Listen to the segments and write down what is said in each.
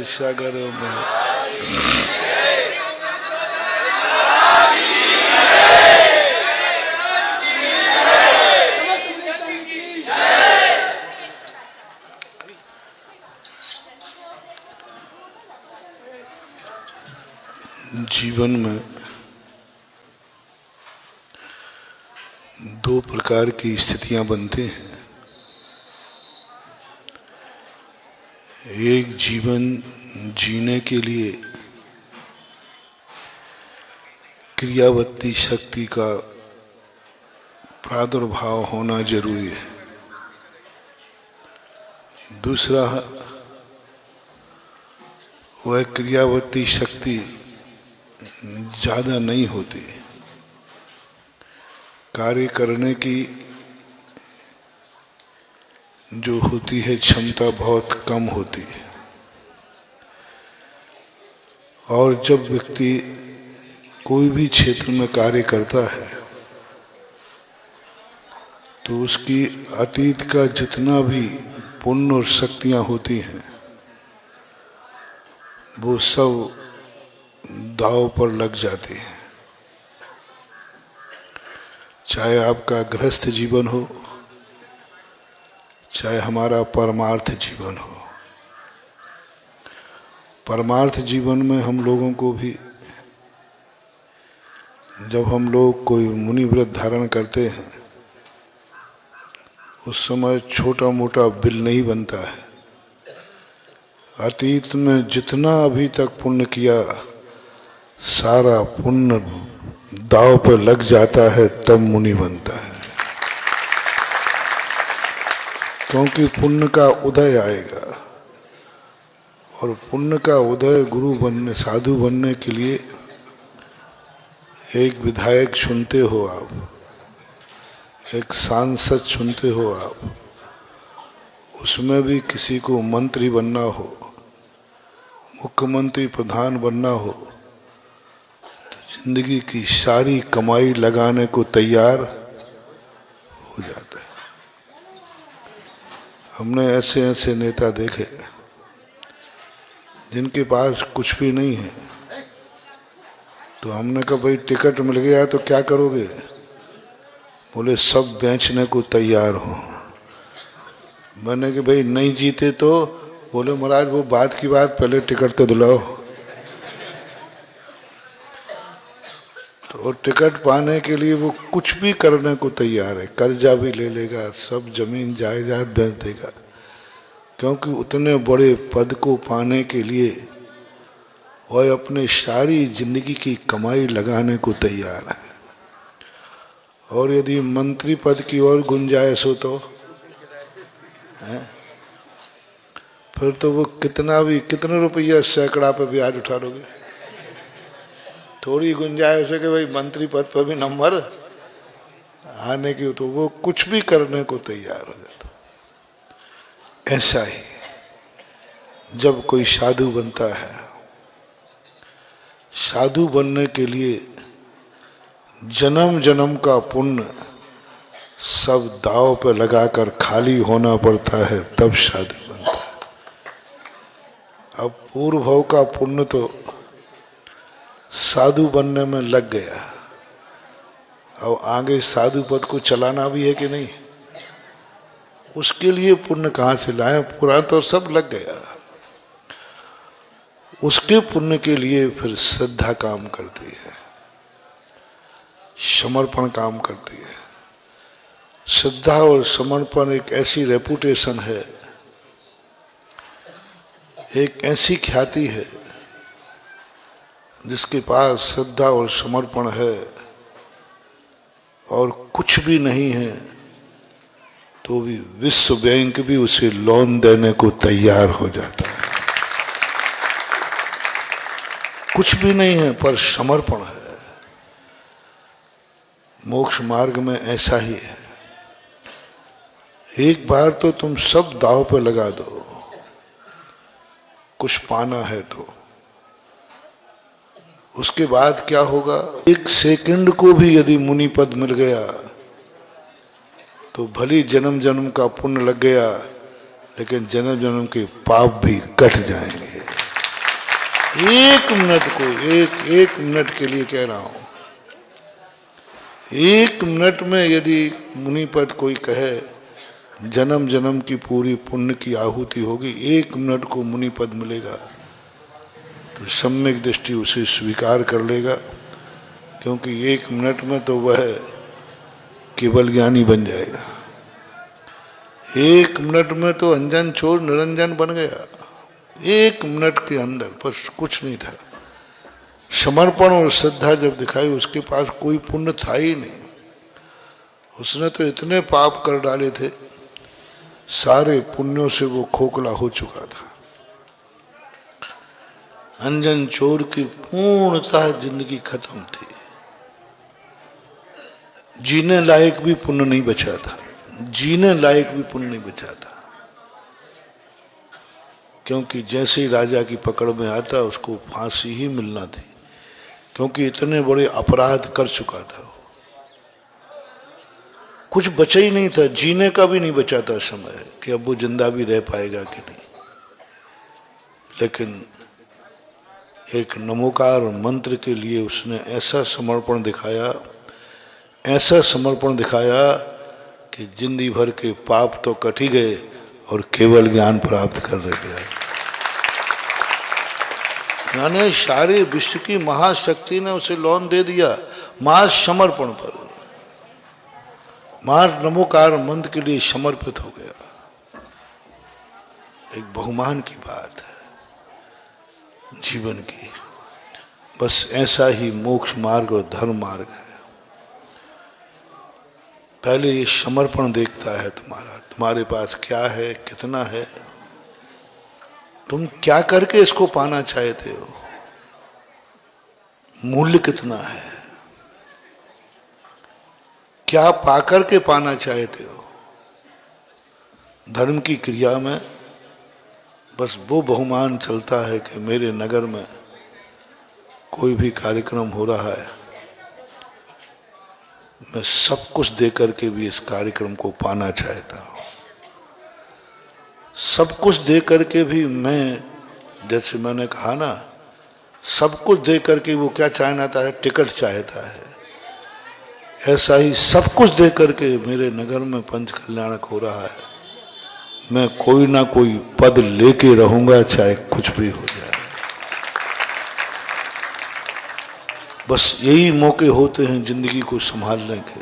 सागरों में जीवन में दो प्रकार की स्थितियां बनती हैं। एक जीवन जीने के लिए क्रियावत्ती शक्ति का प्रादुर्भाव होना जरूरी है। दूसरा, वह क्रियावत्ती शक्ति ज्यादा नहीं होती, कार्य करने की जो होती है क्षमता बहुत कम होती है। और जब व्यक्ति कोई भी क्षेत्र में कार्य करता है तो उसकी अतीत का जितना भी पुण्य और शक्तियां होती हैं वो सब दांव पर लग जाती हैं। चाहे आपका गृहस्थ जीवन हो, चाहे हमारा परमार्थ जीवन हो। परमार्थ जीवन में हम लोगों को भी, जब हम लोग कोई मुनि व्रत धारण करते हैं उस समय छोटा मोटा बिल नहीं बनता है। अतीत में जितना अभी तक पुण्य किया सारा पुण्य दांव पर लग जाता है, तब मुनि बनता है। क्योंकि पुण्य का उदय आएगा और पुण्य का उदय गुरु बनने, साधु बनने के लिए एक विधायक चुनते हो आप, एक सांसद चुनते हो आप, उसमें भी किसी को मंत्री बनना हो, मुख्यमंत्री प्रधान बनना हो तो जिंदगी की सारी कमाई लगाने को तैयार हो जाता है। हमने ऐसे ऐसे नेता देखे जिनके पास कुछ भी नहीं है, तो हमने कहा भाई टिकट मिल गया तो क्या करोगे? बोले सब बेचने को तैयार हो। मैंने कहा भाई नहीं जीते तो? बोले महाराज वो बात की बात, पहले टिकट तो दिलाओ। तो टिकट पाने के लिए वो कुछ भी करने को तैयार है, कर्जा भी ले लेगा, सब जमीन जायदाद बेच देगा, क्योंकि उतने बड़े पद को पाने के लिए वह अपने सारी जिंदगी की कमाई लगाने को तैयार है। और यदि मंत्री पद की और गुंजाइश हो तो फिर तो वो कितने रुपया सैकड़ा पे ब्याज उठा लोगे। थोड़ी गुंजाइश है कि भाई मंत्री पद पर भी नंबर आने की, तो वो कुछ भी करने को तैयार हो जाता। ऐसा ही जब कोई साधु बनता है, साधु बनने के लिए जन्म जन्म का पुण्य सब दांव पे लगाकर खाली होना पड़ता है, तब साधु बनता है। अब पूर्व भव का पुण्य तो साधु बनने में लग गया, अब आगे साधु पद को चलाना भी है कि नहीं, उसके लिए पुण्य कहाँ से लाएं? पूरा तो सब लग गया। उसके पुण्य के लिए फिर श्रद्धा काम करती है, समर्पण काम करती है। श्रद्धा और समर्पण एक ऐसी रेपुटेशन है, एक ऐसी ख्याति है, जिसके पास श्रद्धा और समर्पण है और कुछ भी नहीं है तो भी विश्व बैंक भी उसे लोन देने को तैयार हो जाता है। कुछ भी नहीं है पर समर्पण है। मोक्ष मार्ग में ऐसा ही है। एक बार तो तुम सब दांव पे लगा दो, कुछ पाना है तो। उसके बाद क्या होगा? एक सेकंड को भी यदि मुनि पद मिल गया तो भली जन्म जन्म का पुण्य लग गया, लेकिन जन्म जन्म के पाप भी कट जाएंगे। एक मिनट को, एक मिनट के लिए कह रहा हूं, एक मिनट में यदि मुनिपद कोई कहे जन्म जन्म की पूरी पुण्य की आहुति होगी, एक मिनट को मुनिपद मिलेगा तो सम्यक दृष्टि उसे स्वीकार कर लेगा, क्योंकि एक मिनट में तो वह केवल ज्ञानी बन जाएगा। एक मिनट में तो अंजन चोर निरंजन बन गया, एक मिनट के अंदर बस कुछ नहीं था। समर्पण और श्रद्धा जब दिखाई, उसके पास कोई पुण्य था ही नहीं, उसने तो इतने पाप कर डाले थे, सारे पुण्यों से वो खोखला हो चुका था। अंजन चोर की पूर्णतः जिंदगी खत्म थी, जीने लायक भी पुण्य नहीं बचा था, जीने लायक भी पुण्य नहीं बचा था, क्योंकि जैसे ही राजा की पकड़ में आता उसको फांसी ही मिलना थी, क्योंकि इतने बड़े अपराध कर चुका था। कुछ बचा ही नहीं था, जीने का भी नहीं बचा था समय कि अब वो जिंदा भी रह पाएगा कि नहीं। लेकिन एक नमोकार मंत्र के लिए उसने ऐसा समर्पण दिखाया, ऐसा समर्पण दिखाया कि जिंदगी भर के पाप तो कट ही गए और केवल ज्ञान प्राप्त कर रहे। यानी सारे विश्व की महाशक्ति ने उसे लोन दे दिया मां समर्पण पर, मां नमोकार मंत्र के लिए समर्पित हो गया। एक बहुमान की बात है जीवन की। बस ऐसा ही मोक्ष मार्ग और धर्म मार्ग है। पहले ये समर्पण देखता है तुम्हारा, तुम्हारे पास क्या है, कितना है, तुम क्या करके इसको पाना चाहते हो, मूल्य कितना है, क्या पाकर के पाना चाहते हो। धर्म की क्रिया में बस वो बहुमान चलता है कि मेरे नगर में कोई भी कार्यक्रम हो रहा है, मैं सब कुछ दे करके भी इस कार्यक्रम को पाना चाहता हूँ। सब कुछ दे करके भी मैं, जैसे मैंने कहा ना, सब कुछ दे करके वो क्या चाहता है, टिकट चाहता है। ऐसा ही सब कुछ दे करके मेरे नगर में पंच कल्याणक हो रहा है, मैं कोई ना कोई पद लेके रहूंगा, चाहे कुछ भी हो जाए। बस यही मौके होते हैं जिंदगी को संभालने के,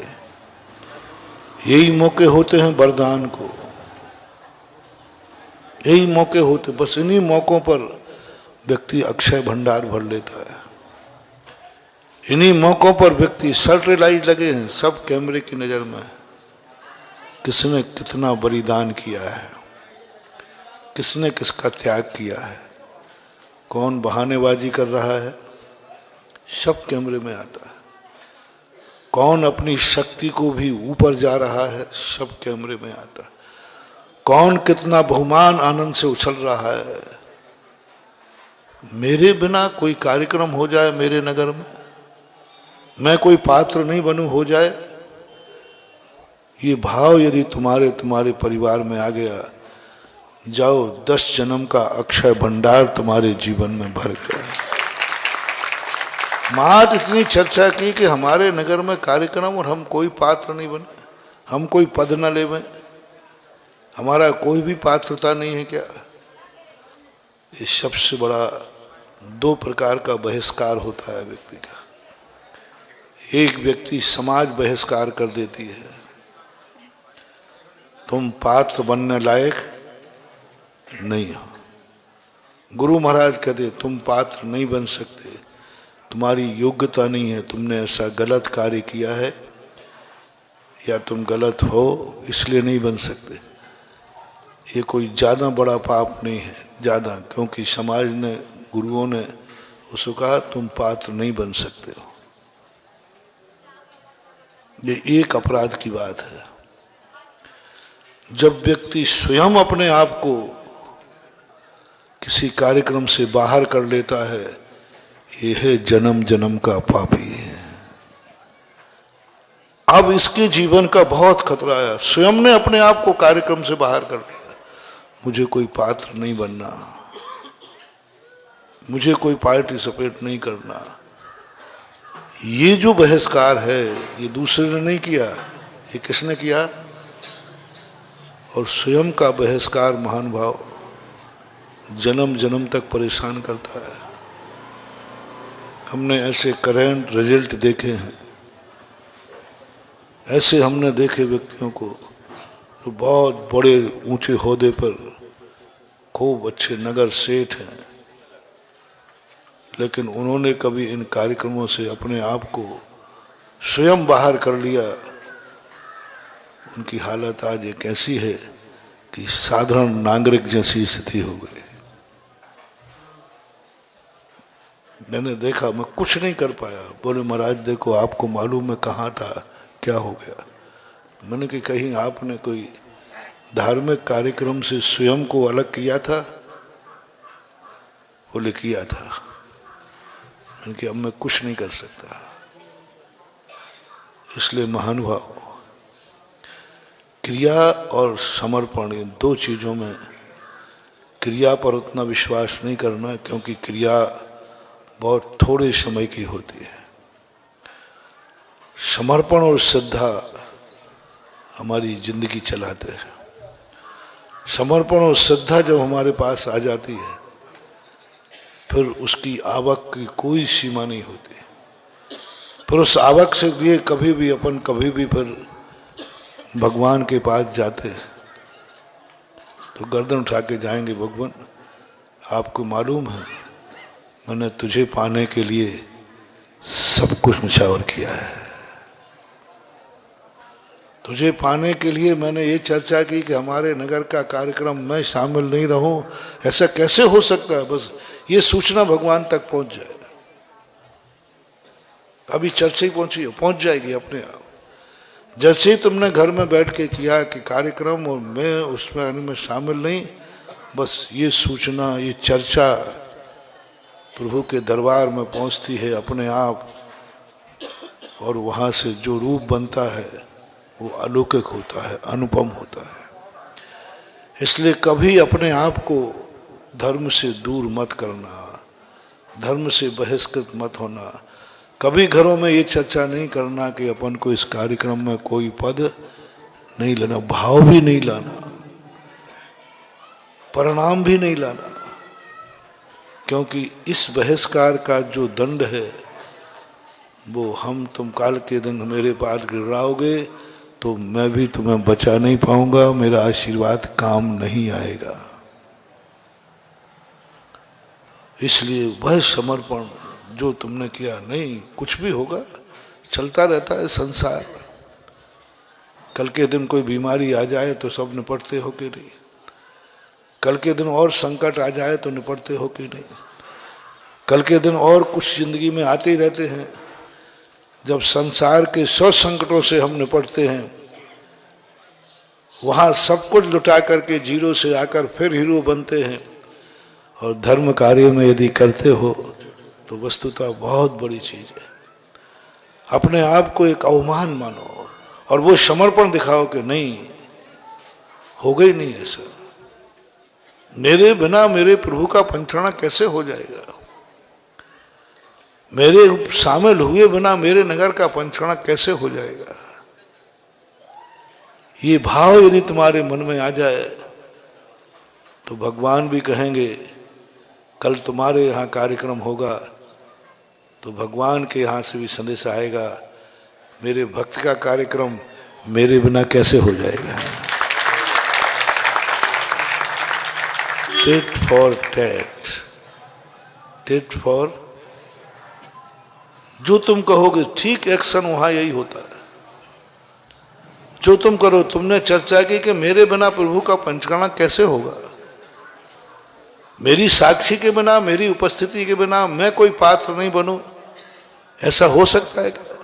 यही मौके होते हैं वरदान को, यही मौके होते। बस इन्हीं मौकों पर व्यक्ति अक्षय भंडार भर लेता है, इन्हीं मौकों पर व्यक्ति सर्टलाइज लगे हैं सब कैमरे की नजर में, किसने कितना बलिदान किया है, किसने किसका त्याग किया है, कौन बहानेबाजी कर रहा है, सब कैमरे में आता है। कौन अपनी शक्ति को भी ऊपर जा रहा है, सब कैमरे में आता है। कौन कितना बहुमान आनंद से उछल रहा है। मेरे बिना कोई कार्यक्रम हो जाए मेरे नगर में, मैं कोई पात्र नहीं बनूं, हो जाए, ये भाव यदि तुम्हारे परिवार में आ गया, जाओ 10 जन्म का अक्षय भंडार तुम्हारे जीवन में भर गया। मात इतनी चर्चा की कि हमारे नगर में कार्यक्रम और हम कोई पात्र नहीं बने, हम कोई पद न लेवें, हमारा कोई भी पात्रता नहीं है क्या। ये सबसे बड़ा 2 प्रकार का बहिष्कार होता है व्यक्ति का। एक व्यक्ति समाज बहिष्कार कर देती है, तुम पात्र बनने लायक नहीं हो। गुरु महाराज कहते तुम पात्र नहीं बन सकते, तुम्हारी योग्यता नहीं है, तुमने ऐसा गलत कार्य किया है या तुम गलत हो इसलिए नहीं बन सकते। ये कोई ज़्यादा बड़ा पाप नहीं है, ज़्यादा, क्योंकि समाज ने, गुरुओं ने उसको कहा तुम पात्र नहीं बन सकते हो। ये एक अपराध की बात है। जब व्यक्ति स्वयं अपने आप को किसी कार्यक्रम से बाहर कर लेता है, यह है जन्म जन्म का पापी है। अब इसके जीवन का बहुत खतरा है। स्वयं ने अपने आप को कार्यक्रम से बाहर कर लिया, मुझे कोई पात्र नहीं बनना, मुझे कोई पार्टिसिपेट नहीं करना। ये जो बहिष्कार है ये दूसरे ने नहीं किया, ये किसने किया? और स्वयं का बहिष्कार महानुभाव जन्म जन्म तक परेशान करता है। हमने ऐसे करंट रिजल्ट देखे हैं, ऐसे हमने देखे व्यक्तियों को जो बहुत बड़े ऊंचे ओहदे पर खूब अच्छे नगर सेठ हैं, लेकिन उन्होंने कभी इन कार्यक्रमों से अपने आप को स्वयं बाहर कर लिया। उनकी हालत आज एक ऐसी है कि साधारण नागरिक जैसी स्थिति हो गई। मैंने देखा, मैं कुछ नहीं कर पाया। बोले महाराज देखो, आपको मालूम है कहाँ था, क्या हो गया? मैंने कहा कहीं आपने कोई धार्मिक कार्यक्रम से स्वयं को अलग किया था? बोले किया था। मैंने कहा अब मैं कुछ नहीं कर सकता। इसलिए महानुभाव, क्रिया और समर्पण, इन दो चीजों में क्रिया पर उतना विश्वास नहीं करना, क्योंकि क्रिया बहुत थोड़े समय की होती है। समर्पण और श्रद्धा हमारी जिंदगी चलाते हैं। समर्पण और श्रद्धा जब हमारे पास आ जाती है, फिर उसकी आवक की कोई सीमा नहीं होती। फिर उस आवक से भी कभी भी फिर भगवान के पास जाते हैं तो गर्दन उठा के जाएंगे, भगवान आपको मालूम है मैंने तुझे पाने के लिए सब कुछ निछावर किया है। तुझे पाने के लिए मैंने ये चर्चा की कि हमारे नगर का कार्यक्रम मैं शामिल नहीं रहूं, ऐसा कैसे हो सकता है? बस ये सूचना भगवान तक पहुंच जाए। अभी चर्चा ही पहुंच जाएगी अपने आप। जैसे ही तुमने घर में बैठ के किया कि कार्यक्रम और मैं उसमें शामिल नहीं, बस ये सूचना, ये चर्चा प्रभु के दरबार में पहुंचती है अपने आप, और वहाँ से जो रूप बनता है वो अलौकिक होता है, अनुपम होता है। इसलिए कभी अपने आप को धर्म से दूर मत करना, धर्म से बहिष्कृत मत होना। कभी घरों में ये चर्चा नहीं करना कि अपन को इस कार्यक्रम में कोई पद नहीं लेना, भाव भी नहीं लाना, परिणाम भी नहीं लाना, क्योंकि इस बहिष्कार का जो दंड है वो हम तुम काल के दिन मेरे पास गिराओगे तो मैं भी तुम्हें बचा नहीं पाऊंगा, मेरा आशीर्वाद काम नहीं आएगा। इसलिए वह समर्पण जो तुमने किया, नहीं कुछ भी होगा, चलता रहता है संसार। कल के दिन कोई बीमारी आ जाए तो सब निपटते हो कि नहीं, कल के दिन और संकट आ जाए तो निपटते हो कि नहीं, कल के दिन और कुछ जिंदगी में आते ही रहते हैं। जब संसार के 100 संकटों से हम निपटते हैं, वहाँ सब कुछ लुटा करके जीरो से आकर फिर हीरो बनते हैं, और धर्म कार्य में यदि करते हो तो वस्तुतः बहुत बड़ी चीज है। अपने आप को एक अवमान मानो और वो समर्पण दिखाओ कि नहीं होगा ही नहीं ऐसा, मेरे बिना मेरे प्रभु का पंचरण कैसे हो जाएगा, मेरे शामिल हुए बिना मेरे नगर का पंचरण कैसे हो जाएगा। ये भाव यदि तुम्हारे मन में आ जाए तो भगवान भी कहेंगे कल तुम्हारे यहाँ कार्यक्रम होगा तो भगवान के यहाँ से भी संदेश आएगा, मेरे भक्त का कार्यक्रम मेरे बिना कैसे हो जाएगा। Tit for tat, tit for, जो तुम कहोगे ठीक एक्शन वहां यही होता है। जो तुम करो, तुमने चर्चा की कि मेरे बिना प्रभु का पंचकर्मा कैसे होगा, मेरी साक्षी के बिना, मेरी उपस्थिति के बिना मैं कोई पात्र नहीं बनूं, ऐसा हो सकता है क्या?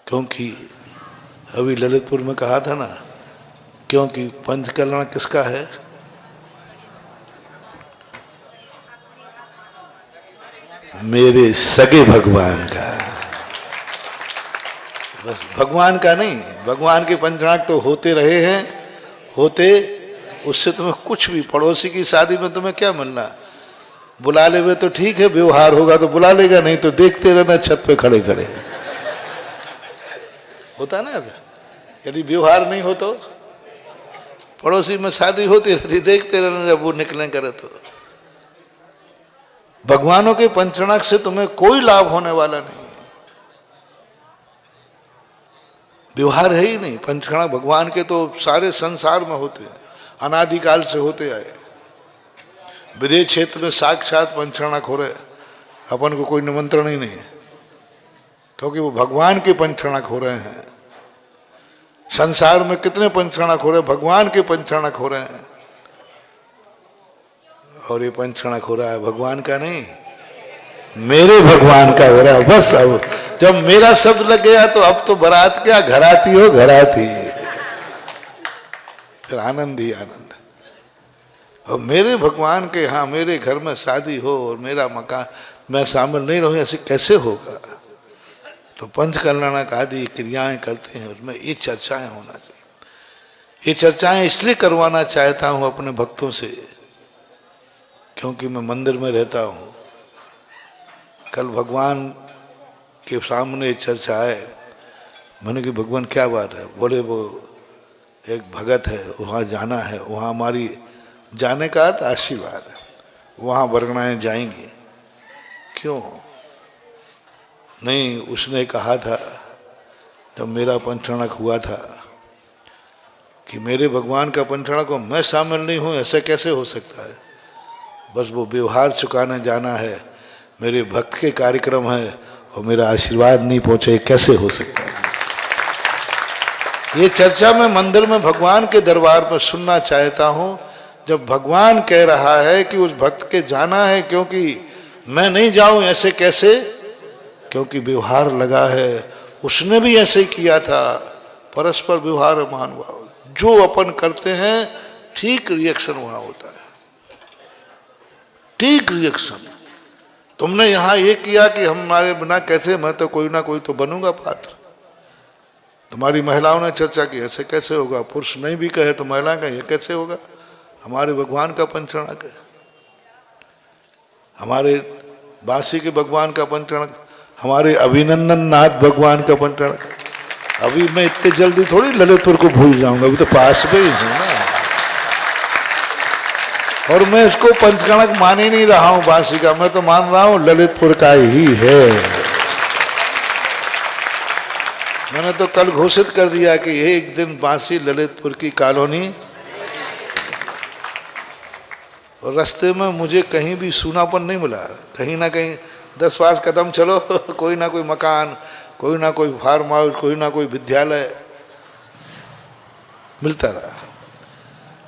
क्योंकि अभी ललितपुर में कहा था ना, क्योंकि पंचकर्मा किसका है? मेरे सगे भगवान का। बस भगवान का नहीं, भगवान के पंचनाक तो होते रहे हैं, होते, उससे तुम्हें कुछ भी, पड़ोसी की शादी में तुम्हें क्या मिलना, बुला ले वे तो ठीक है, व्यवहार होगा तो बुला लेगा, नहीं तो देखते रहना छत पे खड़े खड़े। होता ना, यदि व्यवहार नहीं हो तो पड़ोसी में शादी होती रहती, देखते रहना जब वो निकले करे तो। भगवानों के पंचणाक से तुम्हें कोई लाभ होने वाला नहीं, व्यवहार है ही नहीं। पंचणाक भगवान के तो सारे संसार में होते हैं, अनादिकाल से होते आए। विदेश क्षेत्र में साक्षात पंचणाक हो रहे, अपन को कोई निमंत्रण ही नहीं है, क्योंकि वो भगवान के पंचणाक हो रहे हैं। संसार में कितने पंचणाक हो रहे हैं, भगवान के पंचणाक हो रहे हैं। और ये पंचणाक हो रहा है भगवान का नहीं, मेरे भगवान का हो रहा है। बस अब जब मेरा शब्द लग गया तो अब तो बारात क्या, घराती हो घराती, फिर आनंद ही आनंद। और मेरे भगवान के यहाँ मेरे घर में शादी हो और मेरा मकान मैं शामिल नहीं रहूं, ऐसे कैसे होगा? तो पंच कल्याणक आदि क्रियाएं करते हैं, उसमें ये चर्चाएं होना चाहिए। ये चर्चाएं इसलिए करवाना चाहता हूं अपने भक्तों से, क्योंकि मैं मंदिर में रहता हूं। कल भगवान के सामने चर्चा आए, मैंने कि भगवान क्या बात है? बोले वो एक भगत है, वहाँ जाना है, वहाँ हमारी जाने का अर्थ आशीर्वाद है, वहाँ वर्गणाएं जाएंगी। क्यों नहीं? उसने कहा था जब मेरा पंचणाक हुआ था कि मेरे भगवान का पंचणाक को मैं शामिल नहीं हूँ, ऐसा कैसे हो सकता है? बस वो व्यवहार चुकाने जाना है, मेरे भक्त के कार्यक्रम है और मेरा आशीर्वाद नहीं पहुँचे, कैसे हो सकता है? ये चर्चा मैं मंदिर में भगवान के दरबार पर सुनना चाहता हूँ। जब भगवान कह रहा है कि उस भक्त के जाना है, क्योंकि मैं नहीं जाऊं ऐसे कैसे? क्योंकि व्यवहार लगा है, उसने भी ऐसे ही किया था। परस्पर व्यवहार मानभाव, जो अपन करते हैं ठीक रिएक्शन वहां होता है, ठीक रिएक्शन। तुमने यहां ये किया कि हमारे बिना कैसे, मैं तो कोई ना कोई तो बनूंगा पात्र। तुम्हारी महिलाओं ने चर्चा की, ऐसे कैसे होगा? पुरुष नहीं भी कहे तो महिला का ये कैसे होगा? हमारे भगवान का पंचणाक है, हमारे बांसी के भगवान का पंचणाक, हमारे अभिनंदन नाथ भगवान का पंचणाक। अभी मैं इतने जल्दी थोड़ी ललितपुर को भूल जाऊंगा, अभी तो पास में ही हूं ना। और मैं इसको पंचगणक मान ही नहीं रहा हूं बांसी का, मैं तो मान रहा हूं ललितपुर का ही है। मैंने तो कल घोषित कर दिया कि एक दिन बांसी ललितपुर की कॉलोनी। और रास्ते में मुझे कहीं भी सूनापन नहीं मिला, कहीं ना कहीं 10-5 कदम चलो कोई ना कोई मकान, कोई ना कोई फार्म हाउस, कोई ना कोई विद्यालय मिलता रहा।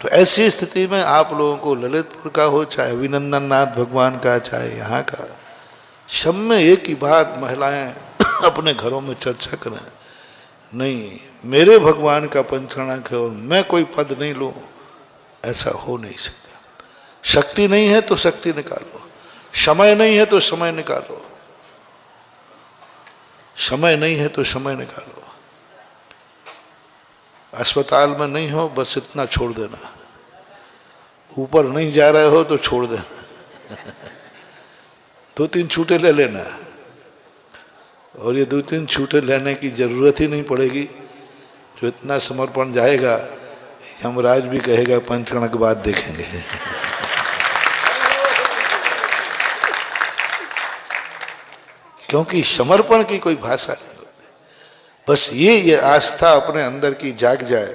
तो ऐसी स्थिति में आप लोगों को ललितपुर का हो, चाहे अभिनंदन नाथ भगवान का, चाहे यहाँ का, सब में एक ही बात महिलाएं अपने घरों में चर्चा करें, नहीं मेरे भगवान का पंचणाक है और मैं कोई पद नहीं लूँ, ऐसा हो नहीं सकता। शक्ति नहीं है तो शक्ति निकालो, समय नहीं है तो समय निकालो, समय नहीं है तो समय निकालो। अस्पताल में नहीं हो बस इतना छोड़ देना, ऊपर नहीं जा रहे हो तो छोड़ देना 2-3 छूटे ले लेना। और ये 2-3 छूटे लेने की जरूरत ही नहीं पड़ेगी, जो इतना समर्पण जाएगा यमराज भी कहेगा पंचकर्ण के बाद देखेंगे क्योंकि समर्पण की कोई भाषा नहीं होती। बस ये आस्था अपने अंदर की जाग जाए,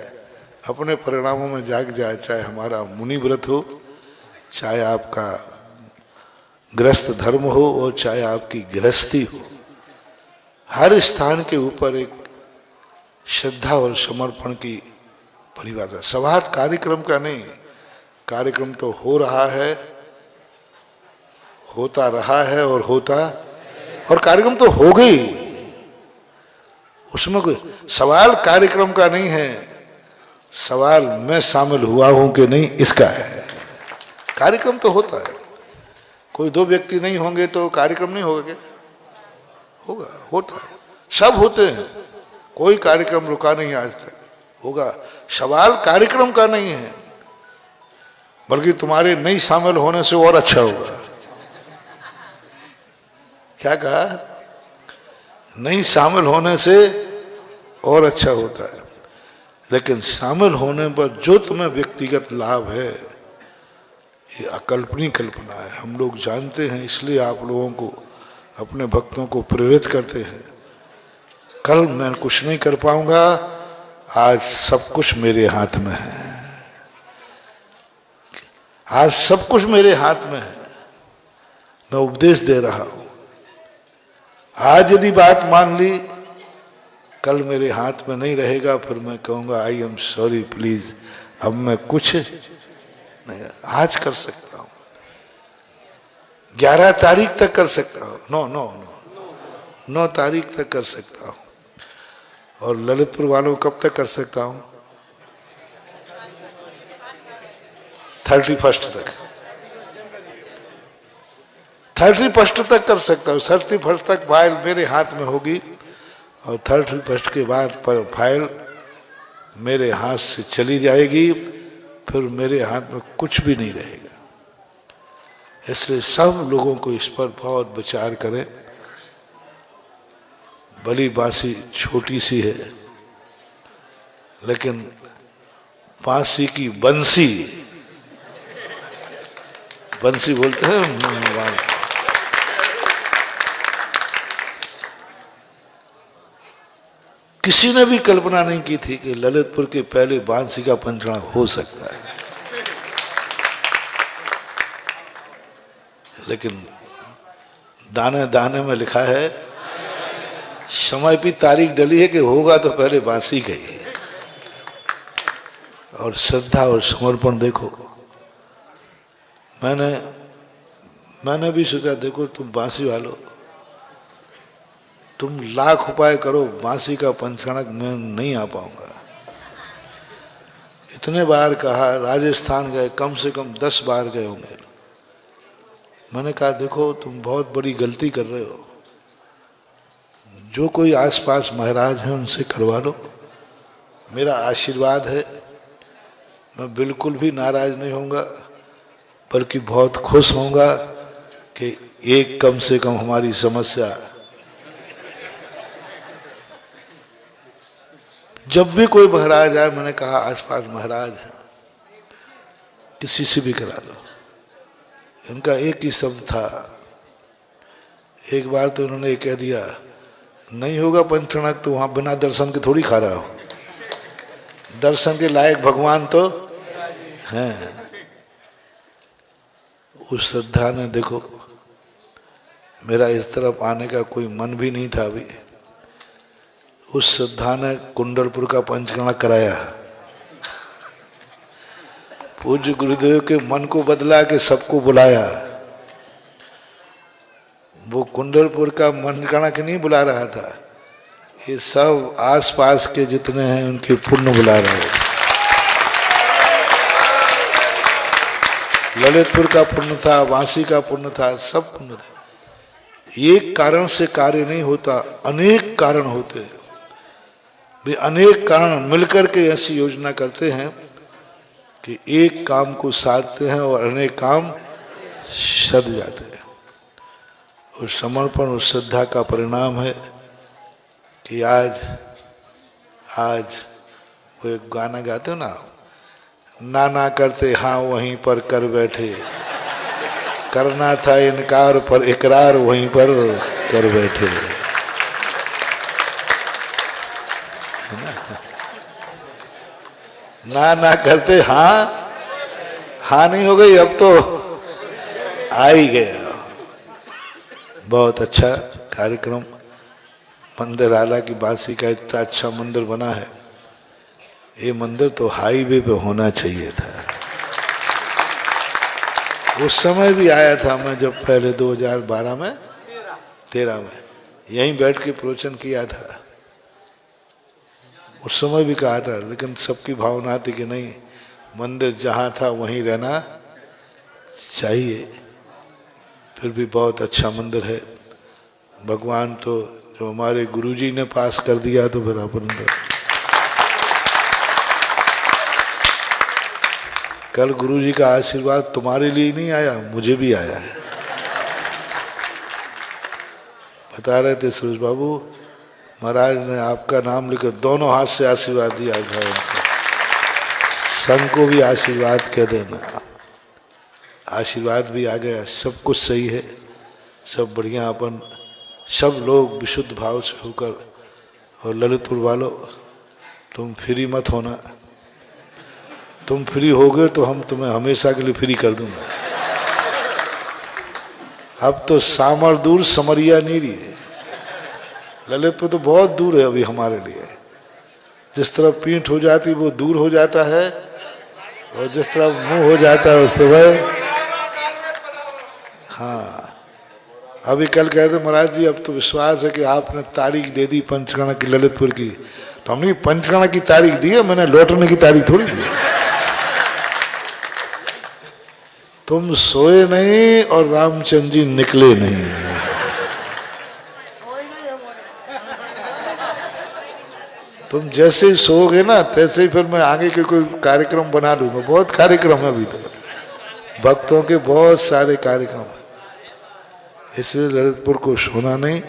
अपने परिणामों में जाग जाए, चाहे हमारा मुनि व्रत हो, चाहे आपका गृहस्थ धर्म हो और चाहे आपकी गृहस्थी हो, हर स्थान के ऊपर एक श्रद्धा और समर्पण की परिभाषा। सभात कार्यक्रम का नहीं, कार्यक्रम तो हो रहा है, होता रहा है और होता, और कार्यक्रम तो हो गई, उसमें कोई सवाल कार्यक्रम का नहीं है, सवाल मैं शामिल हुआ हूं कि नहीं इसका है। कार्यक्रम तो होता है, कोई 2 व्यक्ति नहीं होंगे तो कार्यक्रम नहीं होगा क्या? होगा, होता है, सब होते हैं, कोई कार्यक्रम रुका नहीं आज तक, होगा। सवाल कार्यक्रम का नहीं है, बल्कि तुम्हारे नहीं शामिल होने से और अच्छा होगा। क्या कहा? नहीं शामिल होने से और अच्छा होता है, लेकिन शामिल होने पर जो तुम्हें व्यक्तिगत लाभ है ये अकल्पनीय कल्पना है। हम लोग जानते हैं, इसलिए आप लोगों को, अपने भक्तों को प्रेरित करते हैं। कल मैं कुछ नहीं कर पाऊंगा, आज सब कुछ मेरे हाथ में है। आज सब कुछ मेरे हाथ में है, मैं उपदेश दे रहा हूं। आज यदि बात मान ली, कल मेरे हाथ में नहीं रहेगा, फिर मैं कहूंगा आई एम सॉरी प्लीज, अब मैं कुछ नहीं, आज कर सकता हूं, 11 तारीख तक कर सकता हूं, 9 तारीख तक कर सकता हूं। और ललितपुर वालों कब तक कर सकता हूं? 31 तक, 31 तक कर सकता हूं। 31 तक फाइल मेरे हाथ में होगी, और 31 के बाद पर फाइल मेरे हाथ से चली जाएगी, फिर मेरे हाथ में कुछ भी नहीं रहेगा। इसलिए सब लोगों को इस पर बहुत विचार करें। भली बांसी छोटी सी है, लेकिन बांसी की बंसी, बंसी बोलते हैं, किसी ने भी कल्पना नहीं की थी कि ललितपुर के पहले बांसी का पंचड़ा हो सकता है। लेकिन दाने दाने में लिखा है, समय की तारीख डली है कि होगा तो पहले बांसी गई। और श्रद्धा और समर्पण देखो, मैंने भी सोचा, देखो तुम बांसी वालों, तुम लाख उपाय करो, बांसी का पंचकणक मैं नहीं आ पाऊंगा। इतने बार कहा, राजस्थान गए, कम से कम 10 बार गए होंगे। मैंने कहा देखो तुम बहुत बड़ी गलती कर रहे हो, जो कोई आसपास महाराज हैं उनसे करवा लो, मेरा आशीर्वाद है, मैं बिल्कुल भी नाराज नहीं होऊंगा, बल्कि बहुत खुश होऊंगा कि एक कम से कम हमारी समस्या, जब भी कोई महाराज आए, मैंने कहा आसपास महाराज है, किसी से भी करा लो। इनका एक ही शब्द था, एक बार तो उन्होंने ये कह दिया, नहीं होगा पंचकणक तो वहां बिना दर्शन के थोड़ी खा रहा हो, दर्शन के लायक भगवान तो हैं। उस श्रद्धा ने देखो, मेरा इस तरफ आने का कोई मन भी नहीं था अभी, उस श्रद्धा ने कुंडलपुर का पंचकणक कराया। पूज्य गुरुदेव के मन को बदला कि सबको बुलाया। वो कुंडलपुर का पंचकणक नहीं बुला रहा था, ये सब आसपास के जितने हैं उनके पुण्य बुला रहे हैं। ललितपुर का पुण्य था, बांसी का पुण्य था, सब पुण्य था। एक कारण से कार्य नहीं होता, अनेक कारण होते हैं। वे अनेक कारण मिलकर के ऐसी योजना करते हैं कि एक काम को साधते हैं और अनेक काम सध जाते हैं। उस समर्पण और श्रद्धा का परिणाम है कि आज वो एक गाना गाते हो ना, ना करते हाँ वहीं पर कर बैठे, करना था इनकार पर इकरार वहीं पर कर बैठे। ना करते हाँ नहीं हो गई, अब तो आ ही गया। बहुत अच्छा कार्यक्रम, मंदिर आला की बांसी का इतना अच्छा मंदिर बना है। ये मंदिर तो हाईवे पे होना चाहिए था। उस समय भी आया था मैं, जब पहले 2012 में 13 में यहीं बैठ के प्रवचन किया था। उस समय भी कहा था, लेकिन सबकी भावना थी कि नहीं, मंदिर जहाँ था वहीं रहना चाहिए। फिर भी बहुत अच्छा मंदिर है। भगवान तो जो हमारे गुरुजी ने पास कर दिया, तो फिर अपन कल गुरुजी का आशीर्वाद तुम्हारे लिए नहीं आया, मुझे भी आया है। बता रहे थे सुरेश बाबू, महाराज ने आपका नाम लेकर दोनों हाथ से आशीर्वाद दिया है। संघ को भी आशीर्वाद कह देना, आशीर्वाद भी आ गया। सब कुछ सही है, सब बढ़िया। अपन सब लोग विशुद्ध भाव से होकर, और ललितपुर वालों तुम फ्री मत होना। तुम फ्री होगे तो हम तुम्हें हमेशा के लिए फ्री कर दूंगा। अब तो सामर दूर समरिया नीरी है। ललितपुर तो बहुत दूर है अभी हमारे लिए। जिस तरफ पीठ हो जाती वो दूर हो जाता है, और जिस तरफ मुंह हो जाता है उस तरफ। हाँ, अभी कल कह रहे महाराज जी अब तो विश्वास है कि आपने तारीख दे दी पंचकर्णा की ललितपुर की। तो हमने पंचकर्णा की तारीख दी है, मैंने लौटने की तारीख थोड़ी दी। तुम सोए नहीं और रामचंद्र जी निकले नहीं। तुम जैसे ही सोओगे ना तैसे ही फिर मैं आगे के कोई कार्यक्रम बना लूंगा। बहुत कार्यक्रम है अभी तो, भक्तों के बहुत सारे कार्यक्रम, इसलिए ललितपुर को सोना नहीं।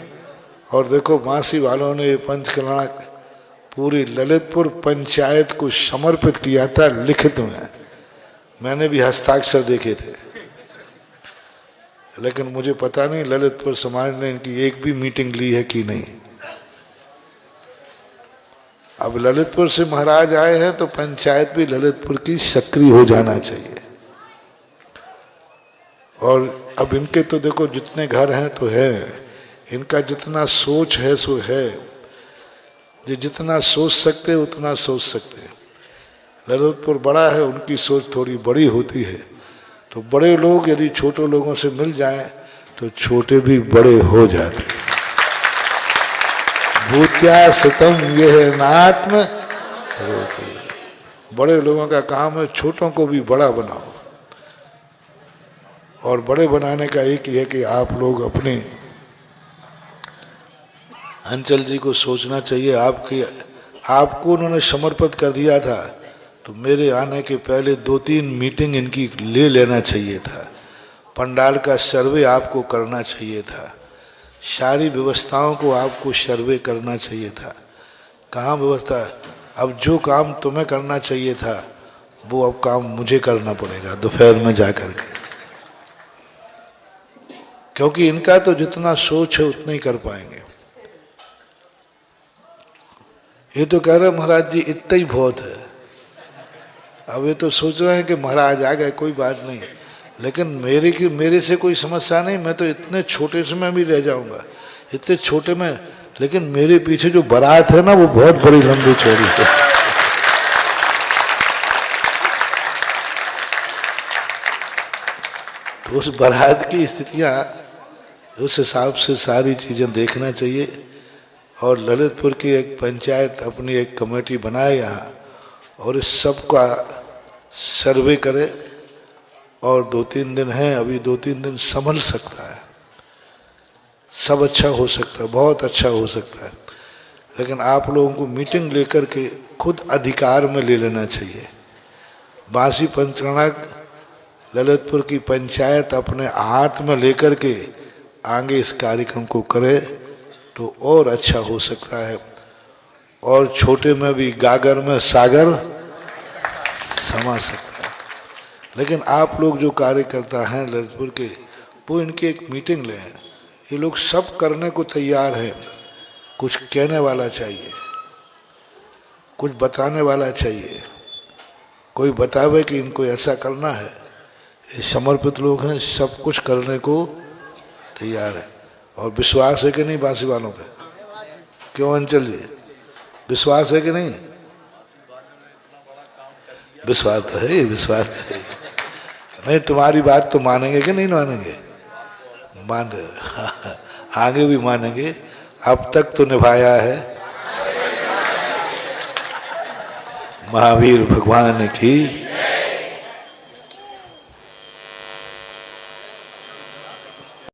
और देखो मासी वालों ने पंचकर्णा पूरी ललितपुर पंचायत को समर्पित किया था लिखित में। मैंने भी हस्ताक्षर देखे थे, लेकिन मुझे पता नहीं ललितपुर समाज ने इनकी एक भी मीटिंग ली है कि नहीं। अब ललितपुर से महाराज आए हैं तो पंचायत भी ललितपुर की सक्रिय हो जाना चाहिए। और अब इनके तो देखो जितने घर हैं तो है, इनका जितना सोच है सो है। जो जितना सोच सकते उतना सोच सकते। ललितपुर बड़ा है, उनकी सोच थोड़ी बड़ी होती है। तो बड़े लोग यदि छोटे लोगों से मिल जाएं तो छोटे भी बड़े हो जाते। भूत्या सतम यह नात्म रोती। बड़े लोगों का काम है छोटों को भी बड़ा बनाओ। और बड़े बनाने का एक ही है कि आप लोग अपने अंचल जी को सोचना चाहिए। आपको उन्होंने समर्पित कर दिया था, तो मेरे आने के पहले 2-3 मीटिंग इनकी ले लेना चाहिए था। पंडाल का सर्वे आपको करना चाहिए था, सारी व्यवस्थाओं को आपको सर्वे करना चाहिए था। कहाँ व्यवस्था? अब जो काम तुम्हें करना चाहिए था वो अब काम मुझे करना पड़ेगा दोपहर में जा कर के, क्योंकि इनका तो जितना सोच है उतना ही कर पाएंगे। ये तो कह रहे महाराज जी इतना ही बहुत है। अब ये तो सोच रहे हैं कि महाराज आ गए कोई बात नहीं, लेकिन मेरे से कोई समस्या नहीं। मैं तो इतने छोटे से मैं भी रह जाऊंगा, इतने छोटे में। लेकिन मेरे पीछे जो बारात है ना वो बहुत बड़ी लंबी चौड़ी है। तो उस बारात की स्थितियां, उस हिसाब से सारी चीजें देखना चाहिए। और ललितपुर की एक पंचायत अपनी एक कमेटी बनाए यहाँ, और इस सब का सर्वे करे। और 2-3 दिन हैं अभी, 2-3 दिन संभल सकता है, सब अच्छा हो सकता है, बहुत अच्छा हो सकता है। लेकिन आप लोगों को मीटिंग लेकर के खुद अधिकार में ले लेना चाहिए। बांसी पंचकर्णा ललितपुर की पंचायत अपने हाथ में लेकर के आगे इस कार्यक्रम को करे तो और अच्छा हो सकता है। और छोटे में भी गागर में सागर समा सकता है। लेकिन आप लोग जो कार्यकर्ता हैं ललितपुर के, वो इनकी एक मीटिंग लें। ये लोग सब करने को तैयार है। कुछ कहने वाला चाहिए, कुछ बताने वाला चाहिए, कोई बतावे कि इनको ऐसा करना है। ये समर्पित लोग हैं, सब कुछ करने को तैयार है। और विश्वास है कि नहीं बांसी वालों पे? क्यों अंचल जी, विश्वास है कि नहीं? विश्वास तो है, विश्वास है। नहीं, तुम्हारी बात तो मानेंगे कि नहीं मानेंगे? मान आगे भी मानेंगे। अब तक तो निभाया है। महावीर भगवान की